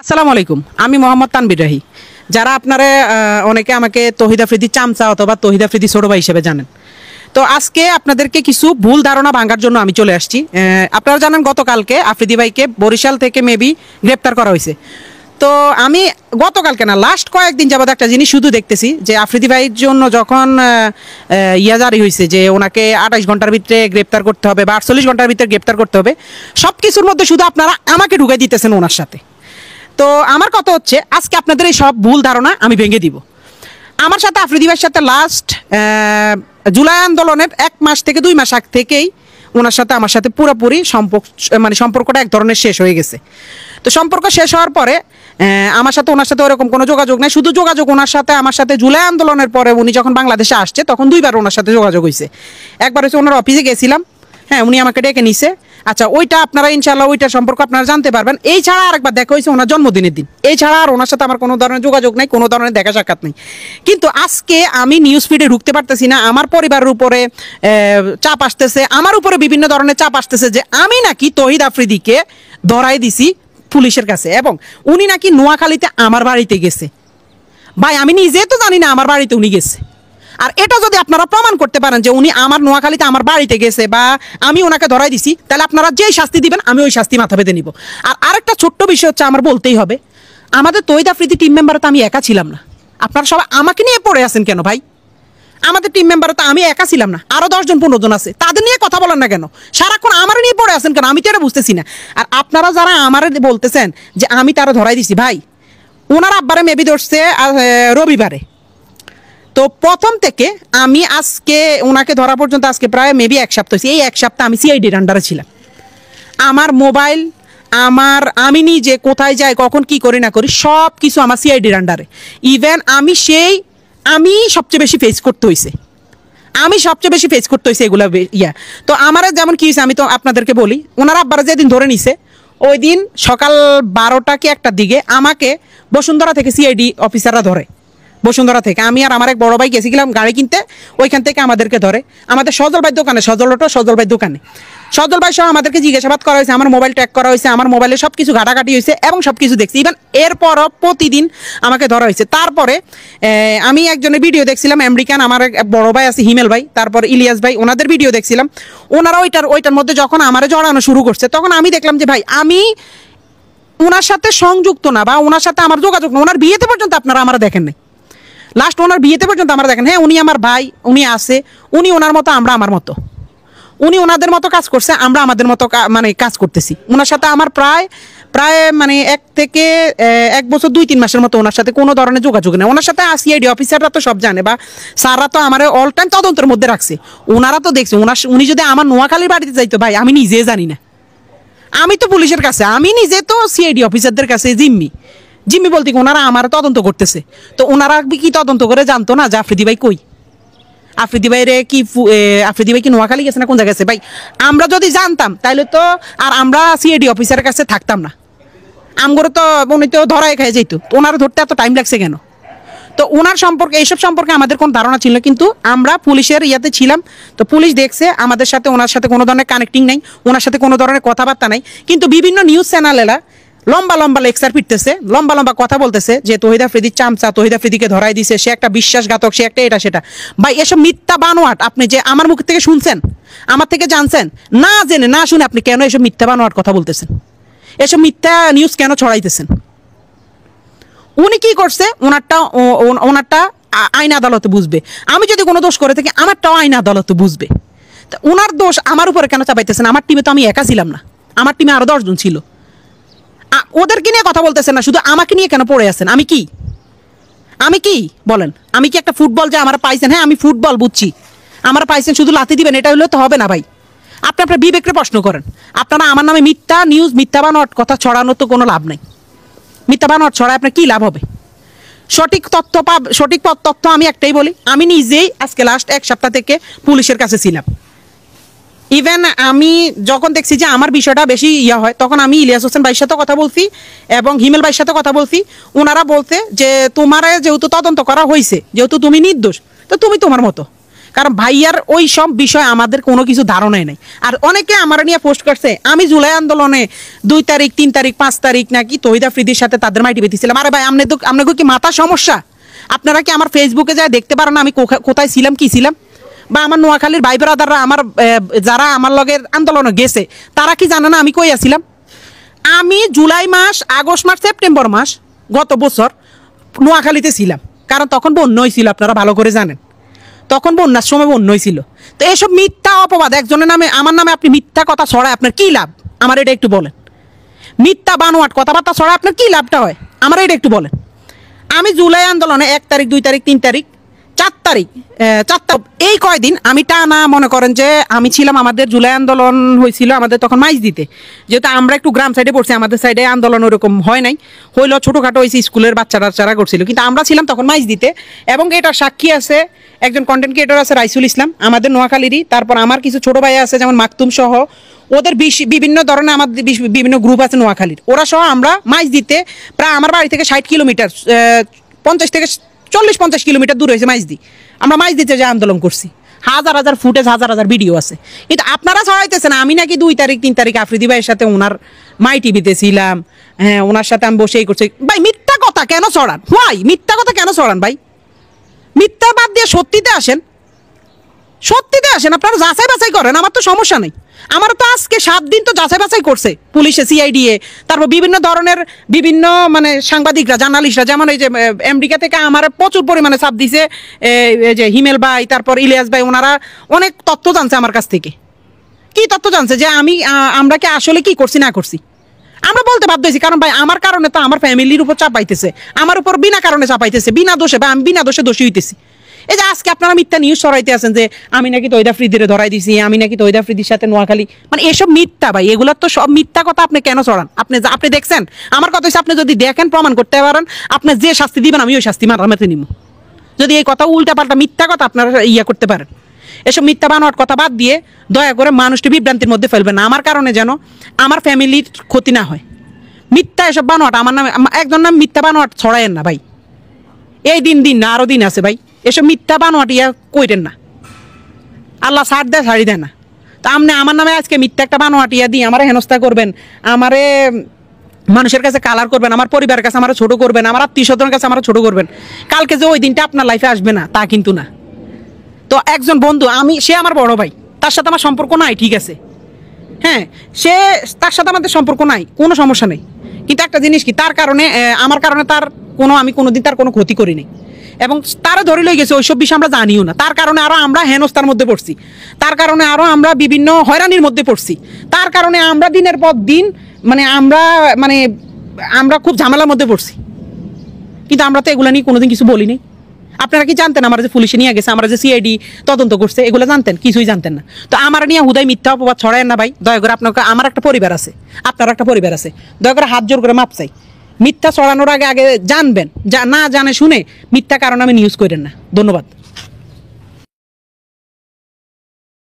আসসালামু আলাইকুম, আমি মোহাম্মদ তানবীর রাহি। যারা আপনারা অনেকে আমাকে তৌহিদ আফ্রিদি চামচা অথবা তৌহিদ আফ্রিদি ছোট ভাই হিসেবে জানেন, তো আজকে আপনাদেরকে কিছু ভুল ধারণা ভাঙার জন্য আমি চলে আসছি। আপনারা জানেন গতকালকে আফ্রিদি ভাইকে বরিশাল থেকে মেবি গ্রেপ্তার করা হয়েছে। তো আমি গতকালকে না, লাস্ট কয়েকদিন যাবত একটা জিনিস শুধু দেখতেছি যে আফ্রিদি ভাইয়ের জন্য যখন জারি হয়েছে যে ওনাকে 28 ঘন্টার ভিতরে গ্রেপ্তার করতে হবে বা 48 ঘন্টার ভিতরে গ্রেপ্তার করতে হবে, সব কিছুর মধ্যে শুধু আপনারা আমাকে ঢুকাই দিতেছেন ওনার সাথে। তো আমার কথা হচ্ছে, আজকে আপনাদের এই সব ভুল ধারণা আমি ভেঙে দিব। আমার সাথে আফ্রিদি ভাইয়ের সাথে লাস্ট জুলাই আন্দোলনের 1 মাস থেকে 2 মাস আগ থেকেই ওনার সাথে আমার সাথে পুরোপুরি সম্পর্কটা এক ধরনের শেষ হয়ে গেছে। তো সম্পর্ক শেষ হওয়ার পরে আমার সাথে ওনার সাথে ওরকম কোনো যোগাযোগ নেই। শুধু যোগাযোগ ওনার সাথে আমার সাথে জুলাই আন্দোলনের পরে উনি যখন বাংলাদেশে আসছে তখন 2বার ওনার সাথে যোগাযোগ হয়েছে। একবার হচ্ছে ওনার অফিসে গেছিলাম, হ্যাঁ, উনি আমাকে ডেকে নিছে। আচ্ছা, ওইটা আপনারা ইনশাল্লাহ ওইটার সম্পর্ক আপনারা জানতে পারবেন। এই ছাড়া আরেকবার দেখা হয়েছে ওনার জন্মদিনের দিন। এই ছাড়া আর ওনার সাথে আমার কোনো ধরনের যোগাযোগ নেই, কোনো ধরনের দেখা সাক্ষাৎ নেই। কিন্তু আজকে আমি নিউজ ফিডে ঢুকতে পারতেছি না। আমার পরিবারের উপরে চাপ আসতেছে, আমার উপরে বিভিন্ন ধরনের চাপ আসতেছে যে আমি নাকি তৌহিদ আফ্রিদিকে ধরাই দিছি পুলিশের কাছে, এবং উনি নাকি নোয়াখালীতে আমার বাড়িতে গেছে। ভাই, আমি নিজে তো জানি না আমার বাড়িতে উনি গেছে। আর এটা যদি আপনারা প্রমাণ করতে পারেন যে উনি আমার নোয়াখালীতে আমার বাড়িতে গেছে বা আমি ওনাকে ধরাই দিছি, তাহলে আপনারা যেই শাস্তি দিবেন আমি ওই শাস্তি মাথা পেতে নিব। আর আরেকটা ছোট্ট বিষয় হচ্ছে, আমার বলতেই হবে, আমাদের তৌহিদ আফ্রিদি টিম মেম্বারে তো আমি একা ছিলাম না। আপনারা সবাই আমাকে নিয়ে পড়ে আছেন কেন ভাই? আমাদের টিম মেম্বারে তো আমি একা ছিলাম না, আরো 10 জন 15 জন আছে, তাদের নিয়ে কথা বলেন না কেন? সারাক্ষণ আমার নিয়ে পড়ে আছেন কেন? আমি তো এটা বুঝতেছি না। আর আপনারা যারা আমার বলতেছেন যে আমি তারা ধরাই দিছি, ভাই, ওনার আব্বারে মেবি ধরছে রবিবারে। তো প্রথম থেকে আমি আজকে ওনাকে ধরা পর্যন্ত আজকে প্রায় মেবি 1 সপ্তাহ হয়েছে। এই 1 সপ্তাহ আমি সিআইডির আন্ডারে ছিলাম। আমার মোবাইল, আমি নিজে কোথায় যাই, কখন কি করি না করি, সব কিছু আমার সিআইডির আন্ডারে। ইভেন আমি সবচেয়ে বেশি ফেস করতে হয়েছে, এগুলো তো আমার যেমন কি হয়েছে আমি তো আপনাদেরকে বলি। ওনার আব্বারা যেদিন ধরে নিছে, ওই দিন সকাল 12টা কি 1টার দিকে আমাকে বসুন্ধরা থেকে সিআইডি অফিসাররা ধরে। বসুন্ধরা থেকে আমি আর আমার এক বড় ভাই গেছিলাম গাড়ি কিনতে, ওইখান থেকে আমাদেরকে ধরে আমাদের সজল ভাই দোকানে সজল ভাই সহ আমাদেরকে জিজ্ঞাসাবাদ করা হয়েছে, আমার মোবাইল ট্র্যাক করা হয়েছে, আমার মোবাইলে সব কিছু ঘাটাঘাটি হয়েছে এবং সব কিছু দেখছি। ইভেন এরপরও প্রতিদিন আমাকে ধরা হয়েছে। তারপরে আমি একজনের ভিডিও দেখছিলাম, আমেরিকান, আমার এক বড় ভাই আছে হিমেল ভাই, তারপর ইলিয়াস ভাই, ওনাদের ভিডিও দেখছিলাম। ওনারা ওইটার মধ্যে যখন আমারে জড়ানো শুরু করছে, তখন আমি দেখলাম যে ভাই, আমি ওনার সাথে সংযুক্ত না বা ওনার সাথে আমার যোগাযোগ না। ওনার বিয়েতে পর্যন্ত আপনারা আমার দেখেন নাই, লাস্ট ওনার বিয়েতে পর্যন্ত আমরা দেখেন। হ্যাঁ, উনি আমার ভাই, উনি আছে, উনি ওনার মতো, আমরা আমার মতো। উনি ওনাদের মতো কাজ করছে, আমরা আমাদের মতো কাজ করতেছি। ওনার সাথে আমার প্রায় 1 থেকে 1 বছর 2-3 মাসের মতো ওনার সাথে কোনো ধরনের যোগাযোগ নেই। ওনার সাথে সিআইডি অফিসাররা তো সব জানে বা স্যাররা তো আমার অল টাইম তদন্তের মধ্যে রাখছে। ওনারা তো দেখছে। উনি যদি আমার নোয়াখালীর বাড়িতে যাইতো, ভাই, আমি নিজে জানি না। আমি তো পুলিশের কাছে, আমি নিজে তো সিআইডি অফিসারদের কাছে জিম্মি বলতে ওনারা আমার তদন্ত করতেছে। তো ওনারা কি তদন্ত করে জানতো না যে আফ্রিদি ভাই কই? আফ্রিদি ভাই কি নোয়াখালী গেছে না কোন জায়গায় গেছে? ভাই, আমরা যদি জানতাম তাহলে তো আর আমরা সিআইডি অফিসারের কাছে থাকতাম না। আমগরে তো উনি তো ধরাই খেয়ে যেত। ওনারা ধরতে এত টাইম লাগছে কেন? তো ওনার সম্পর্কে, এইসব সম্পর্কে আমাদের কোনো ধারণা ছিল না, কিন্তু আমরা পুলিশের ইয়াতে ছিলাম। তো পুলিশ দেখছে আমাদের সাথে ওনার সাথে কোনো ধরনের কানেক্টিং নাই, ওনার সাথে কোনো ধরনের কথাবার্তা নাই। কিন্তু বিভিন্ন নিউজ চ্যানেলেরা লম্বা লেকচার পিটতেছে, লম্বা কথা বলতেছে যে তৌহিদ আফ্রিদির চামচা, তৌহিদ আফ্রিদিকে ধরাই দিছে, সে একটা বিশ্বাসঘাতক, সে একটা এটা সেটা। ভাই, এসব মিথ্যা বানোয়াট আপনি যে আমার মুখ থেকে শুনছেন, আমার থেকে জানছেন, না জেনে না শুনে আপনি কেন এসব মিথ্যা বানোয়াট কথা বলতেছেন? এসব মিথ্যা নিউজ কেন ছড়াইতেছেন? উনি কি করছে, ওনারটা আইন আদালতে বুঝবে। আমি যদি কোনো দোষ করে থাকি, আমারটাও আইন আদালতে বুঝবে। তা ওনার দোষ আমার উপরে কেন চাপাইতেছেন? আমার টিমে তো আমি একা ছিলাম না, আমার টিমে আরো 10 জন ছিল। ওদেরকে নিয়ে কথা বলতেছেন না, শুধু আমাকে নিয়ে কেন পড়ে আছেন? আমি কি বলেন? আমি কি একটা ফুটবল যে আমার পাইছেন? হ্যাঁ, আমি ফুটবল বুঝছি, আমার পাইছেন, শুধু লাথি দিবেন এটা হলে তো হবে না ভাই। আপনি আপনার বিবেককে প্রশ্ন করেন। আপনারা আমার নামে মিথ্যা নিউজ, মিথ্যা বানোয়াট কথা ছড়ানোর তো কোনো লাভ নাই। মিথ্যা বানোয়াট ছড়ায় আপনার কি লাভ হবে? সঠিক তথ্য আমি একটাই বলি, আমি নিজেই আজকে লাস্ট 1 সপ্তাহ থেকে পুলিশের কাছে ছিলাম। ইভেন আমি যখন দেখছি যে আমার বিষয়টা বেশি হয়, তখন আমি ইলিয়াস হোসেন ভাইয়ের সাথে কথা বলছি এবং হিমেল ভাইয়ের সাথে কথা বলছি। ওনারা বলতে যে তোমার যেহেতু তদন্ত করা হয়েছে, যেহেতু তুমি নির্দোষ, তো তুমি তোমার মতো। কারণ ভাইয়ার ওই সব বিষয় আমাদের কোনো কিছু ধারণাই নাই। আর অনেকে আমার নিয়ে পোস্ট করছে আমি জুলাই আন্দোলনে 2 তারিখ 3 তারিখ 5 তারিখ নাকি তহিদ আফ্রিদির সাথে তাদের মাইটি বেঁধেছিলাম। আরে ভাই আপনাকে কি মাথা সমস্যা? আপনারা কি আমার ফেসবুকে যায় দেখতে পারেন আমি কোথায় ছিলাম, কি ছিলাম? বা আমার নোয়াখালীর ভাই ব্রাদাররা আমার যারা আমার লগের আন্দোলনে গেছে তারা কি জানে না আমি কই আছিলাম? আমি জুলাই মাস, আগস্ট মাস, সেপ্টেম্বর মাস গত বছর নোয়াখালীতে ছিলাম, কারণ তখন বন্যা হয়েছিল, আপনারা ভালো করে জানেন। তখন বন্যার সময় বন্যা হয়েছিল। তো এসব মিথ্যা অপবাদ একজনের নামে, আমার নামে আপনি মিথ্যা কথা ছড়ায় আপনার কি লাভ? আমার এটা একটু বলেন। মিথ্যা বানোয়াট কথাবার্তা ছড়ায় আপনার কি লাভটা হয়? আমার এটা একটু বলেন। আমি জুলাই আন্দোলনে 1 তারিখ 2 তারিখ 3 তারিখ 4 তারিখ 4 এই কয়দিন আমি টানা মনে করেন যে আমি ছিলাম। আমাদের জুলাই আন্দোলন হয়েছিল আমাদের তখন মাইজ দিতে, যেহেতু আমরা একটু গ্রাম সাইডে পড়ছি, আমাদের সাইডে আন্দোলন ওরকম হয় নাই, হইলো ছোটোখাটো হয়েছে, স্কুলের বাচ্চারা করছিল, কিন্তু আমরা ছিলাম তখন মাইজ দিতে। এবং এটা সাক্ষী আছে একজন কন্টেন্ট ক্রিয়েটর আছে রাইসুল ইসলাম আমাদের নোয়াখালীরই, তারপর আমার কিছু ছোটো ভাই আছে যেমন মাকতুম সহ, ওদের বিভিন্ন ধরনের আমাদের বিভিন্ন গ্রুপ আছে নোয়াখালীর, ওরা সহ আমরা মাইজ দিতে প্রায় আমার বাড়ি থেকে 60 কিলোমিটার 50 থেকে 40-50 কিলোমিটার দূর হয়েছে মাইজদি। আমরা মাইজ দিতে যে আন্দোলন করছি, হাজার হাজার ফুটেজ, হাজার হাজার ভিডিও আছে। কিন্তু আপনারা ছড়াইতেছেন আমি নাকি 2 তারিখ 3 তারিখ আফ্রিদি ভাইয়ের সাথে ওনার মাই টিভিতে ছিলাম, হ্যাঁ ওনার সাথে আমি বসেই করছি। ভাই মিথ্যা কথা কেন ছড়ান? হোয়াই মিথ্যা কথা কেন ছড়ান ভাই? মিথ্যা বাদ দিয়ে সত্যিতে আসেন, সত্যিতে আসেন, আপনারা যাচাই বাছাই করেন, আমার তো সমস্যা নেই। আমার তো আজকে 7 দিন তো যাচাই বাছাই করছে পুলিশে, সিআইডিএ, তারপর বিভিন্ন ধরনের বিভিন্ন মানে সাংবাদিকরা, জার্নালিস্টরা, যেমন এই যে আমেরিকা থেকে আমার প্রচুর পরিমাণে চাপ দিছে এই যে হিমেল ভাই, তারপর ইলিয়াস ভাই, ওনারা অনেক তথ্য জানছে আমার কাছ থেকে। কি তথ্য জানছে? যে আমরা কি আসলে কি করছি না করছি আমরা বলতে বাধ্য হয়েছি, কারণ ভাই আমার কারণে তো আমার ফ্যামিলির উপর চাপাইতেছে, আমার উপর বিনা কারণে চাপাইতেছে, বিনা দোষে, বা আমি বিনা দোষে দোষী হইতেছি। এই যে আজকে আপনারা মিথ্যা নিউজ ছড়াইতে আছেন যে আমি নাকি তহিদ আফ্রিদিরে ধরাই দিছি, আমি নাকি তহিদ আফ্রিদির সাথে নোয়াখালী, মানে এসব মিথ্যা ভাই, এগুলোর তো সব মিথ্যা কথা। আপনি কেন ছড়ান? আপনি দেখছেন? আমার কথা হচ্ছে আপনি যদি দেখেন, প্রমাণ করতে পারেন, আপনি যে শাস্তি দিবেন আমি ওই শাস্তি মারামাতে নিব, যদি এই কথা উল্টা পাল্টা মিথ্যা কথা আপনারা করতে পারেন। এসব মিথ্যা বানোয়াট কথা বাদ দিয়ে দয়া করে মানুষটি বিভ্রান্তির মধ্যে ফেলবেন না, আমার কারণে যেন আমার ফ্যামিলির ক্ষতি না হয়। মিথ্যা এসব বানোয়াট আমার নামে, একজন নাম মিথ্যা বানোয়াট ছড়ায়েন না ভাই। এই দিন না আরো দিন আছে ভাই, এসব মিথ্যা বানোয়াট কইরেন না, আল্লাহ ছাড় দেয় ছাড়ি দেয় না। তো আপনি আমার নামে আজকে মিথ্যা একটা বানোয়াট দিয়ে আমারে হেনস্থা করবেন, আমারে মানুষের কাছে কালার করবেন, আমার পরিবারের কাছে আমার ছোট করবেন, আমার আত্মীয় স্বজনের কাছে আমার ছোট করবেন, কালকে যে ওই দিনটা আপনার লাইফে আসবে না তা কিন্তু না। তো একজন বন্ধু, সে আমার বড় ভাই, তার সাথে আমার সম্পর্ক নাই, ঠিক আছে, হ্যাঁ তার সাথে আমাদের সম্পর্ক নাই, কোনো সমস্যা নেই, কিন্তু একটা জিনিস কি, তার কারণে আমার কারণে আমি কোনোদিন তার কোনো ক্ষতি করিনি, এবং তারা ধরে লই গেছে ওইসব বিষয় আমরা জানিও না। তার কারণে আরো আমরা হেনস্থার মধ্যে পড়ছি, তার কারণে আরো আমরা বিভিন্ন হয়রানির মধ্যে পড়ছি, তার কারণে আমরা দিনের পর দিন আমরা খুব ঝামেলার মধ্যে পড়ছি, কিন্তু আমরা তো এগুলো নিয়ে কোনোদিন কিছু বলিনি। আপনারা কি জানতেন আমরা যে পুলিশে নিয়ে গেছে, আমরা যে সিআইডি তদন্ত করছে, এগুলো জানতেন? কিছুই জানতেন না। তো আমার নিয়ে হুদাই মিথ্যা অপবাদ ছড়ায় না ভাই, দয়া করে। আপনাকে, আমার একটা পরিবার আছে, আপনার একটা পরিবার আছে, দয়া করে হাত জোর করে মাপ চাই। মিথ্যা ছড়ানোর আগে জানবেন, না জানে শুনে মিথ্যা কারণে আমি নিউজ করেন না। ধন্যবাদ।